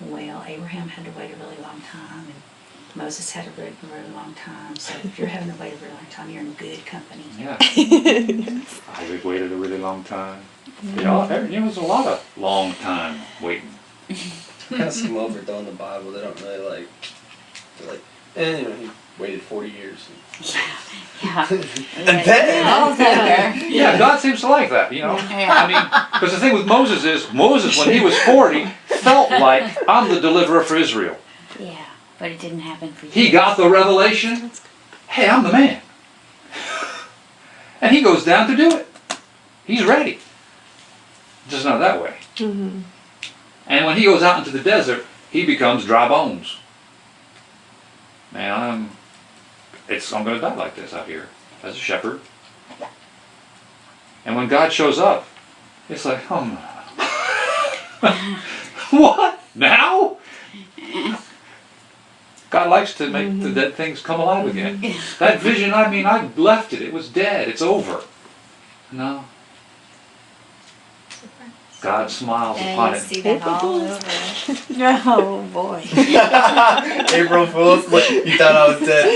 Well, Abraham had to wait a really long time, and Moses had to wait a really long time. So if you're having to wait a really long time, you're in good company. Yeah. Isaac waited a really long time. There's a lot of long time waiting. Kind of skim over though in the Bible. They don't really like. They're like, he waited 40 years. Yeah. And then. Yeah, God seems to like that, Yeah. I mean, because the thing with Moses is, when he was 40, felt like, I'm the deliverer for Israel. Yeah, but it didn't happen for you. He got the revelation, hey, I'm the man. And he goes down to do it. He's ready. Just not that way. Mm-hmm. And when he goes out into the desert, he becomes dry bones. Man, I'm going to die like this out here as a shepherd. And when God shows up, it's like, what? Now? God likes to make the dead things come alive again. That vision, I left it. It was dead. It's over. No. God smiles upon You it. see that all over. Oh boy. April Fools. Look, you thought I was dead.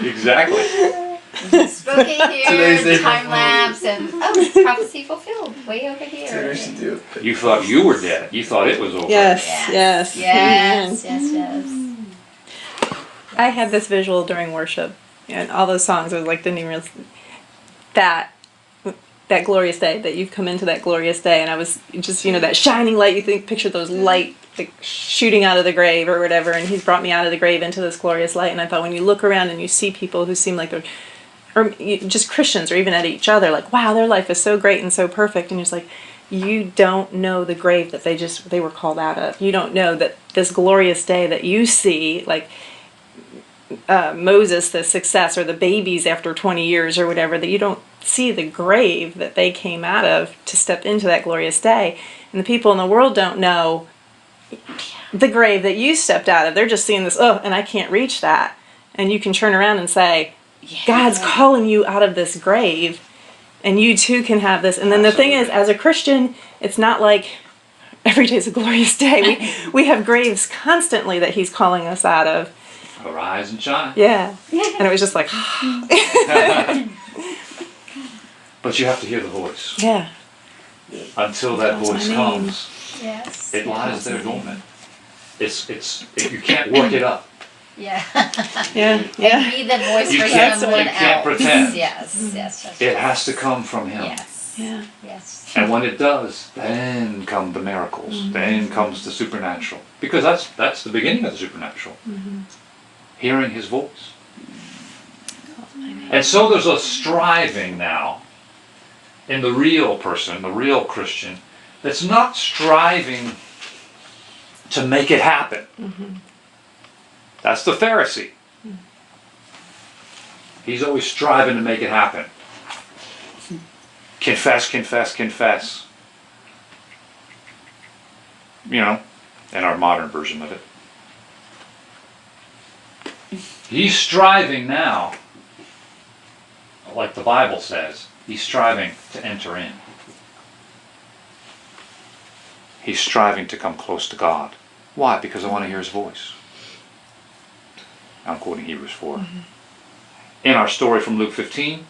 Exactly. Spooky Today's here, April time Fool's. lapse, and prophecy fulfilled. Way over That's what here. we should do. You thought you were dead. You thought it was over. Yes, Yes. yes. Yes. I had this visual during worship, and all those songs. I was like, didn't even realize that glorious day, that you've come into that glorious day, and I was just, that shining light. You picture those light like shooting out of the grave or whatever, and he's brought me out of the grave into this glorious light. And I thought, when you look around and you see people who seem like they're, or just Christians, or even at each other, like, wow, their life is so great and so perfect, and you're just like, you don't know the grave that they were called out of. You don't know that this glorious day that you see, like Moses, the success, or the babies after 20 years or whatever, that you don't see the grave that they came out of to step into that glorious day. And the people in the world don't know the grave that you stepped out of. They're just seeing this, and I can't reach that. And you can turn around and say, God's calling you out of this grave, and you too can have this. And then the thing is, as a Christian, it's not like every day's a glorious day. We have graves constantly that he's calling us out of. Arise and shine. Yeah. And it was just like, But you have to hear the voice. yeah. Until that That's voice my name. comes, Yes. it lies there dormant. You can't work it up. Yeah. Yeah. And Yeah. be the voice You for can't- someone you can't else. pretend. Yes. It has to come from him. Yes. Yeah. Yes. And when it does, then come the miracles. Then comes the supernatural. Because that's the beginning of the supernatural. Hearing his voice. And so there's a striving now in the real person, the real Christian, that's not striving to make it happen. That's the Pharisee. He's always striving to make it happen. Confess, confess, confess. In our modern version of it. He's striving now, like the Bible says, he's striving to enter in. He's striving to come close to God. Why? Because I want to hear his voice. I'm quoting Hebrews 4. In our story from Luke 15,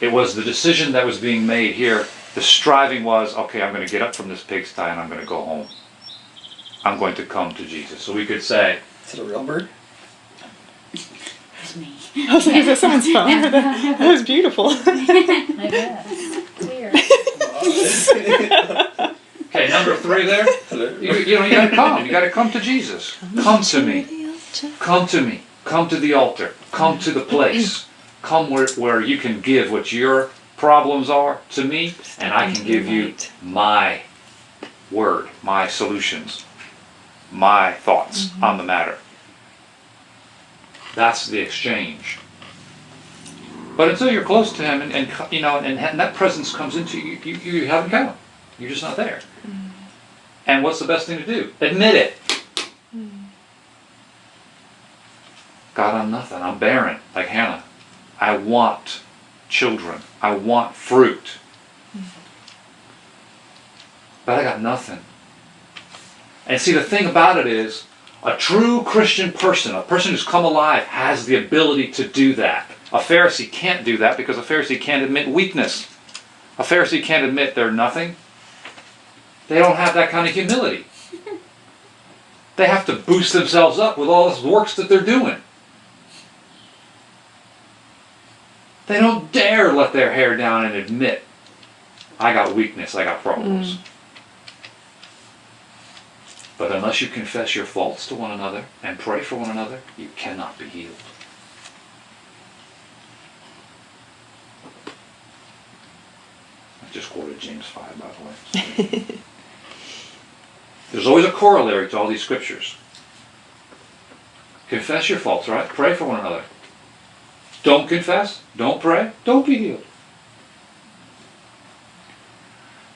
it was the decision that was being made here. The striving was, okay, I'm going to get up from this pigsty and I'm going to go home. I'm going to come to Jesus. So we could say, Is it a real bird? It's me. I was like, is that someone's phone? That was beautiful. I guess. It's weird. okay, number 3 there. You got to come. You got to come to Jesus. Come to me. Come to me. Come to the altar. Come to the place. Come where you can give what your problems are to me, and I can give you my word, my solutions, my thoughts on the matter. That's the exchange. But until you're close to him, and that presence comes into you, you haven't come. You're just not there. And what's the best thing to do? Admit it. God, I'm nothing. I'm barren, like Hannah. I want children. I want fruit. got nothing. And see, the thing about it is, a true Christian person, a person who's come alive, has the ability to do that. A Pharisee can't do that because a Pharisee can't admit weakness. A Pharisee can't admit they're nothing. They don't have that kind of humility. They have to boost themselves up with all this works that they're doing. They don't dare let their hair down and admit, I got weakness, I got problems. But unless you confess your faults to one another and pray for one another, you cannot be healed. I just quoted James 5, by the way. There's always a corollary to all these scriptures. Confess your faults, right? Pray for one another. Don't confess, don't pray, don't be healed.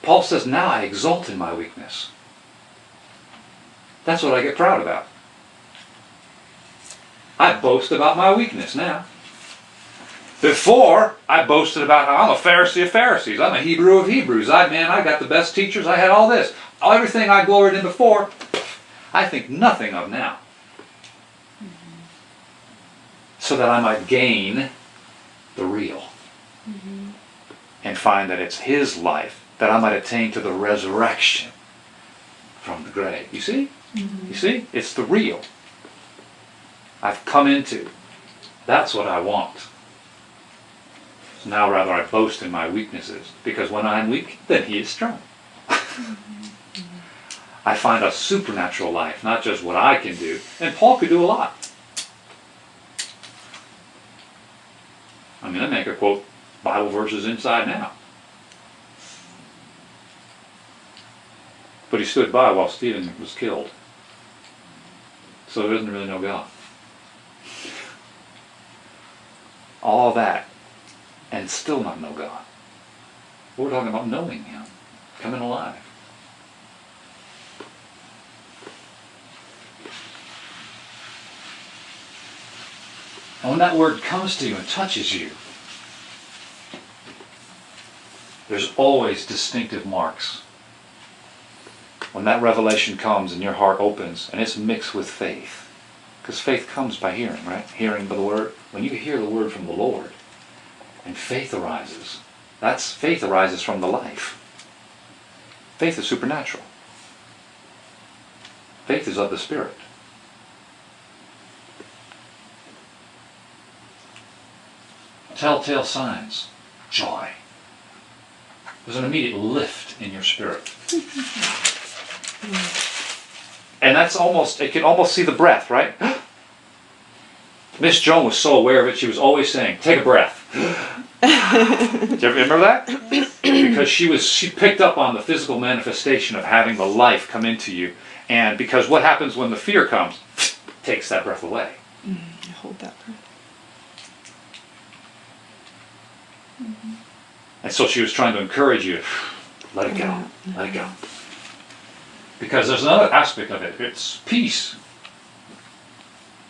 Paul says, now I exult in my weakness. That's what I get proud about. I boast about my weakness now. Before, I boasted about how I'm a Pharisee of Pharisees. I'm a Hebrew of Hebrews. I got the best teachers. I had all this. Everything I gloried in before, I think nothing of now. So that I might gain the real. And find that it's His life, that I might attain to the resurrection from the grave. You see? You see? It's the real. I've come into. That's what I want. So now rather I boast in my weaknesses, because when I'm weak, then He is strong. I find a supernatural life, not just what I can do. And Paul could do a lot. I mean, I make her quote Bible verses inside now. But he stood by while Stephen was killed. So he doesn't really know God. All that, and still not know God. We're talking about knowing Him, coming alive. And when that word comes to you and touches you, there's always distinctive marks. When that revelation comes and your heart opens and it's mixed with faith, because faith comes by hearing, right? Hearing the word. When you hear the word from the Lord and faith arises, faith arises from the life. Faith is supernatural. Faith is of the Spirit. Telltale signs, joy. There's an immediate lift in your spirit. And that's it can almost see the breath, right? Miss Joan was so aware of it, she was always saying, take a breath. Did you ever remember that? Because she picked up on the physical manifestation of having the life come into you. And because what happens when the fear comes, takes that breath away. Hold that breath. And so she was trying to encourage you, let it go, let it go. Because there's another aspect of it, it's peace.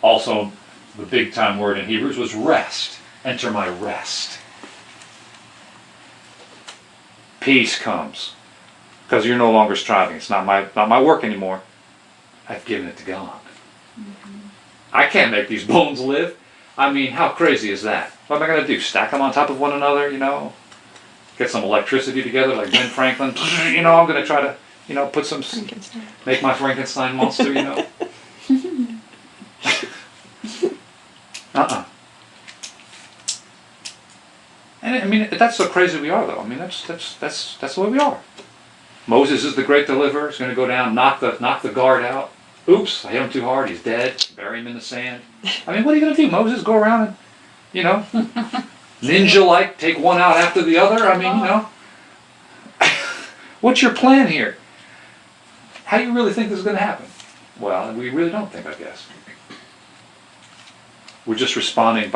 Also, the big time word in Hebrews was rest. Enter my rest. Peace comes. Because you're no longer striving. It's not my work anymore. I've given it to God. I can't make these bones live. I mean, how crazy is that? What am I going to do? Stack them on top of one another, Get some electricity together like Ben Franklin. I'm going to try to, put some... Make my Frankenstein monster, And I mean, that's so crazy we are, though. I mean, that's the way we are. Moses is the great deliverer. He's going to go down, knock the guard out. Oops, I hit him too hard. He's dead. Bury him in the sand. I mean, what are you going to do? Moses, go around and, ninja-like, take one out after the other? I mean, what's your plan here? How do you really think this is going to happen? Well, we really don't think, I guess. We're just responding to